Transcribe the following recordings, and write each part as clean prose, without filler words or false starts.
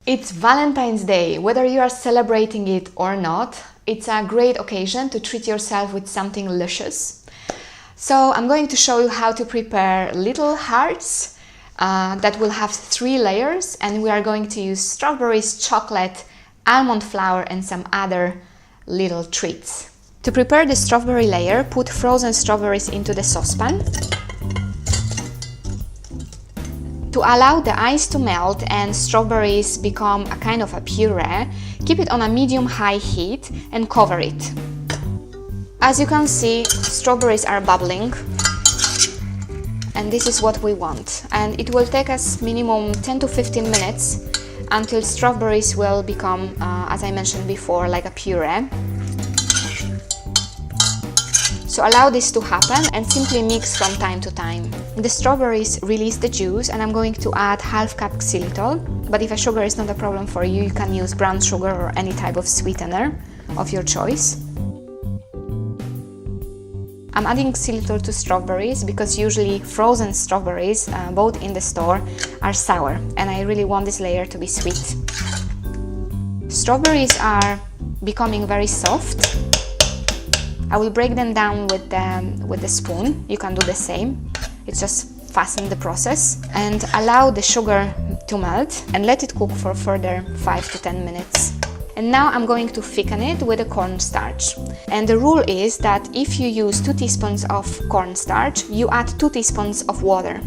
It's Valentine's Day. Whether you are celebrating it or not, it's a great occasion to treat yourself with something luscious. So I'm going to show you how to prepare little hearts that will have 3 layers, and we are going to use strawberries, chocolate, almond flour and some other little treats. To prepare the strawberry layer, put frozen strawberries into the saucepan. To allow the ice to melt and strawberries become a kind of a puree, keep it on a medium-high heat and cover it. As you can see, strawberries are bubbling, and this is what we want. And it will take us minimum 10 to 15 minutes until strawberries will become, as I mentioned before, like a puree. So allow this to happen and simply mix from time to time. The strawberries release the juice, and I'm going to add half cup xylitol, but if a sugar is not a problem for you, you can use brown sugar or any type of sweetener of your choice. I'm adding xylitol to strawberries because usually frozen strawberries, both in the store, are sour, and I really want this layer to be sweet. Strawberries are becoming very soft. I will break them down with the spoon. You can do the same. It's just fasten the process and allow the sugar to melt and let it cook for further 5 to 10 minutes. And now I'm going to thicken it with a cornstarch. And the rule is that if you use 2 teaspoons of cornstarch, you add 2 teaspoons of water.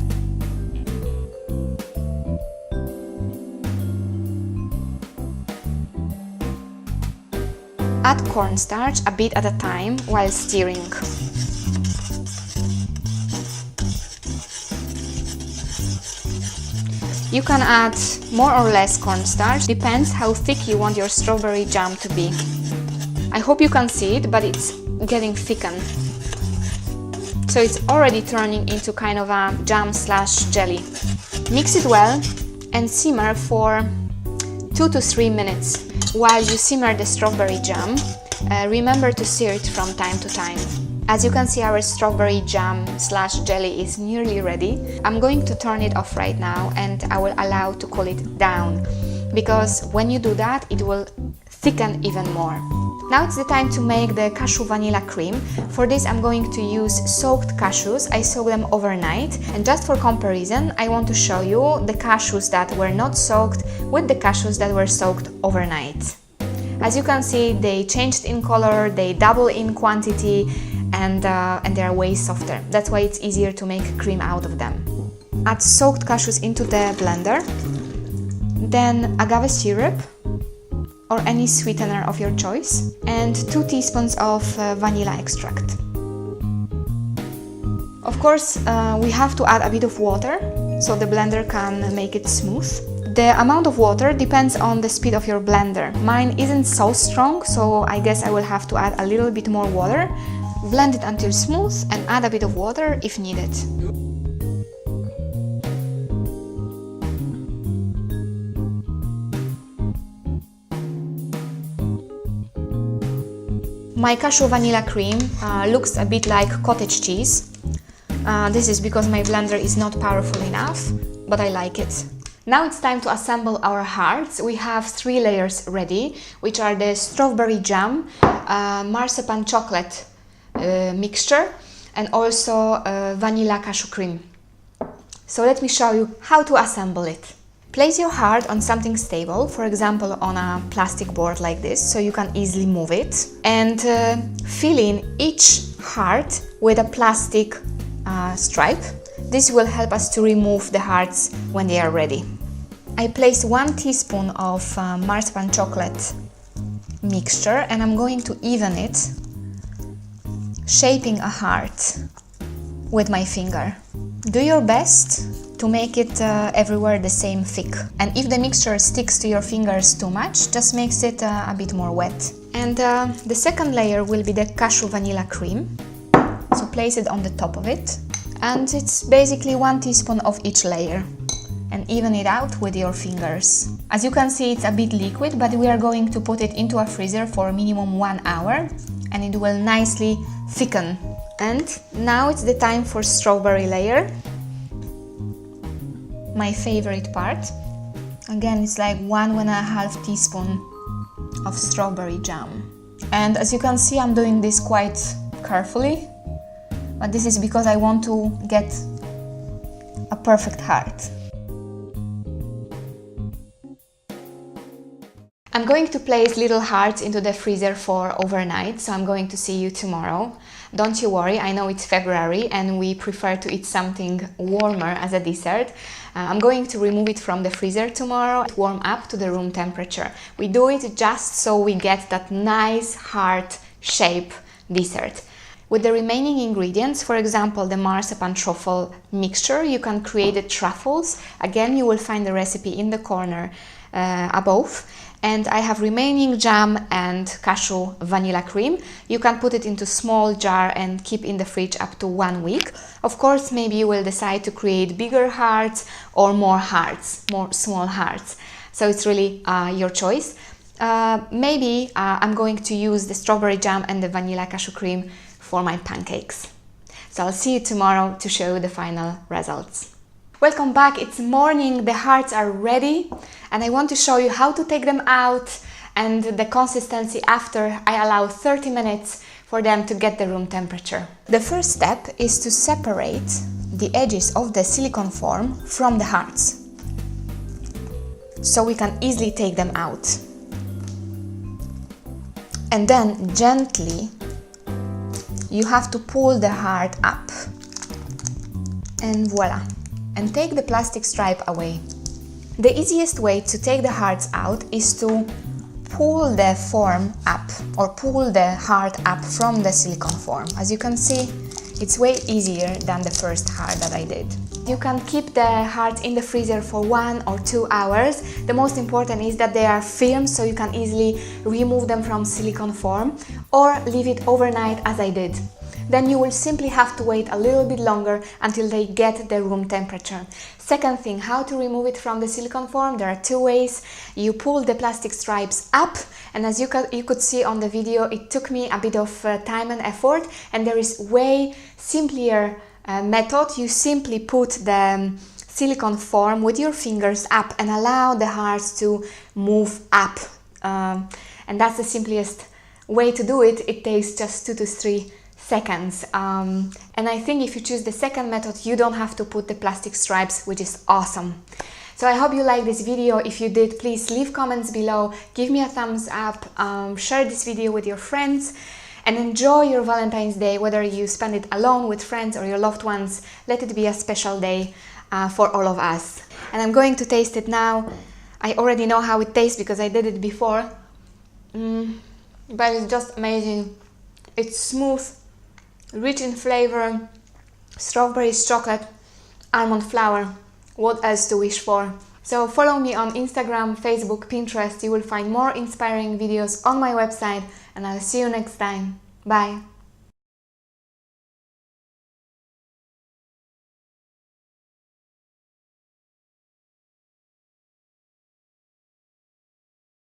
Add cornstarch a bit at a time while stirring. You can add more or less cornstarch, depends how thick you want your strawberry jam to be. I hope you can see it, but it's getting thickened. So it's already turning into kind of a jam/jelly. Mix it well and simmer for 2 to 3 minutes. While you simmer the strawberry jam, remember to stir it from time to time. As you can see, our strawberry jam/jelly is nearly ready. I'm going to turn it off right now, and I will allow to cool it down, because when you do that, it will thicken even more. Now it's the time to make the cashew vanilla cream. For this I'm going to use soaked cashews. I soak them overnight, and just for comparison I want to show you the cashews that were not soaked with the cashews that were soaked overnight. As you can see, they changed in color, they double in quantity, and they are way softer. That's why it's easier to make cream out of them. Add soaked cashews into the blender, then agave syrup or any sweetener of your choice, and 2 teaspoons of vanilla extract. Of course, we have to add a bit of water so the blender can make it smooth. The amount of water depends on the speed of your blender. Mine isn't so strong, so I guess I will have to add a little bit more water. Blend it until smooth and add a bit of water if needed. My cashew vanilla cream looks a bit like cottage cheese. This is because my blender is not powerful enough, but I like it. Now it's time to assemble our hearts. We have 3 layers ready, which are the strawberry jam, marzipan chocolate mixture, and also vanilla cashew cream. So let me show you how to assemble it. Place your heart on something stable, for example on a plastic board like this, so you can easily move it, and fill in each heart with a plastic stripe. This will help us to remove the hearts when they are ready. I placed 1 teaspoon of marzipan chocolate mixture, and I'm going to even it, shaping a heart with my finger. Do your best to make it everywhere the same thick, and if the mixture sticks to your fingers too much, just makes it a bit more wet. And the second layer will be the cashew vanilla cream, so place it on the top of it, and it's basically 1 teaspoon of each layer, and even it out with your fingers. As you can see, it's a bit liquid, but we are going to put it into a freezer for minimum 1 hour, and it will nicely thicken. And now it's the time for strawberry layer, my favorite part. Again, it's like 1.5 teaspoon of strawberry jam. And as you can see, I'm doing this quite carefully, but this is because I want to get a perfect heart. I'm going to place little hearts into the freezer for overnight, so I'm going to see you tomorrow. Don't you worry, I know it's February and we prefer to eat something warmer as a dessert. I'm going to remove it from the freezer tomorrow, warm up to the room temperature. We do it just so we get that nice heart shape dessert. With the remaining ingredients, for example, the marzipan truffle mixture, you can create the truffles. Again, you will find the recipe in the corner above. And I have remaining jam and cashew vanilla cream. You can put it into small jar and keep in the fridge up to 1 week. Of course, maybe you will decide to create bigger hearts or more hearts, more small hearts. So it's really your choice. Maybe I'm going to use the strawberry jam and the vanilla cashew cream for my pancakes. So I'll see you tomorrow to show you the final results. Welcome back, it's morning, the hearts are ready and I want to show you how to take them out and the consistency after I allow 30 minutes for them to get the room temperature. The first step is to separate the edges of the silicone form from the hearts, so we can easily take them out. And then gently you have to pull the heart up and voila. And take the plastic stripe away. The easiest way to take the hearts out is to pull the form up or pull the heart up from the silicone form. As you can see, it's way easier than the first heart that I did. You can keep the hearts in the freezer for 1 or 2 hours. The most important is that they are firm, so you can easily remove them from silicone form or leave it overnight as I did. Then you will simply have to wait a little bit longer until they get the room temperature. Second thing, how to remove it from the silicone form? There are 2 ways. You pull the plastic stripes up, and as you could see on the video, it took me a bit of time and effort, and there is way simpler method. You simply put the silicone form with your fingers up and allow the hearts to move up. And that's the simplest way to do it. It takes just 2 to 3 seconds. And I think if you choose the second method, you don't have to put the plastic stripes, which is awesome. So I hope you liked this video. If you did, please leave comments below, give me a thumbs up, share this video with your friends, and enjoy your Valentine's Day, whether you spend it alone with friends or your loved ones. Let it be a special day for all of us. And I'm going to taste it now. I already know how it tastes because I did it before, but it's just amazing. It's smooth, rich in flavor, strawberries, chocolate, almond flour. What else to wish for? So follow me on Instagram, Facebook, Pinterest. You will find more inspiring videos on my website, and I'll see you next time. Bye!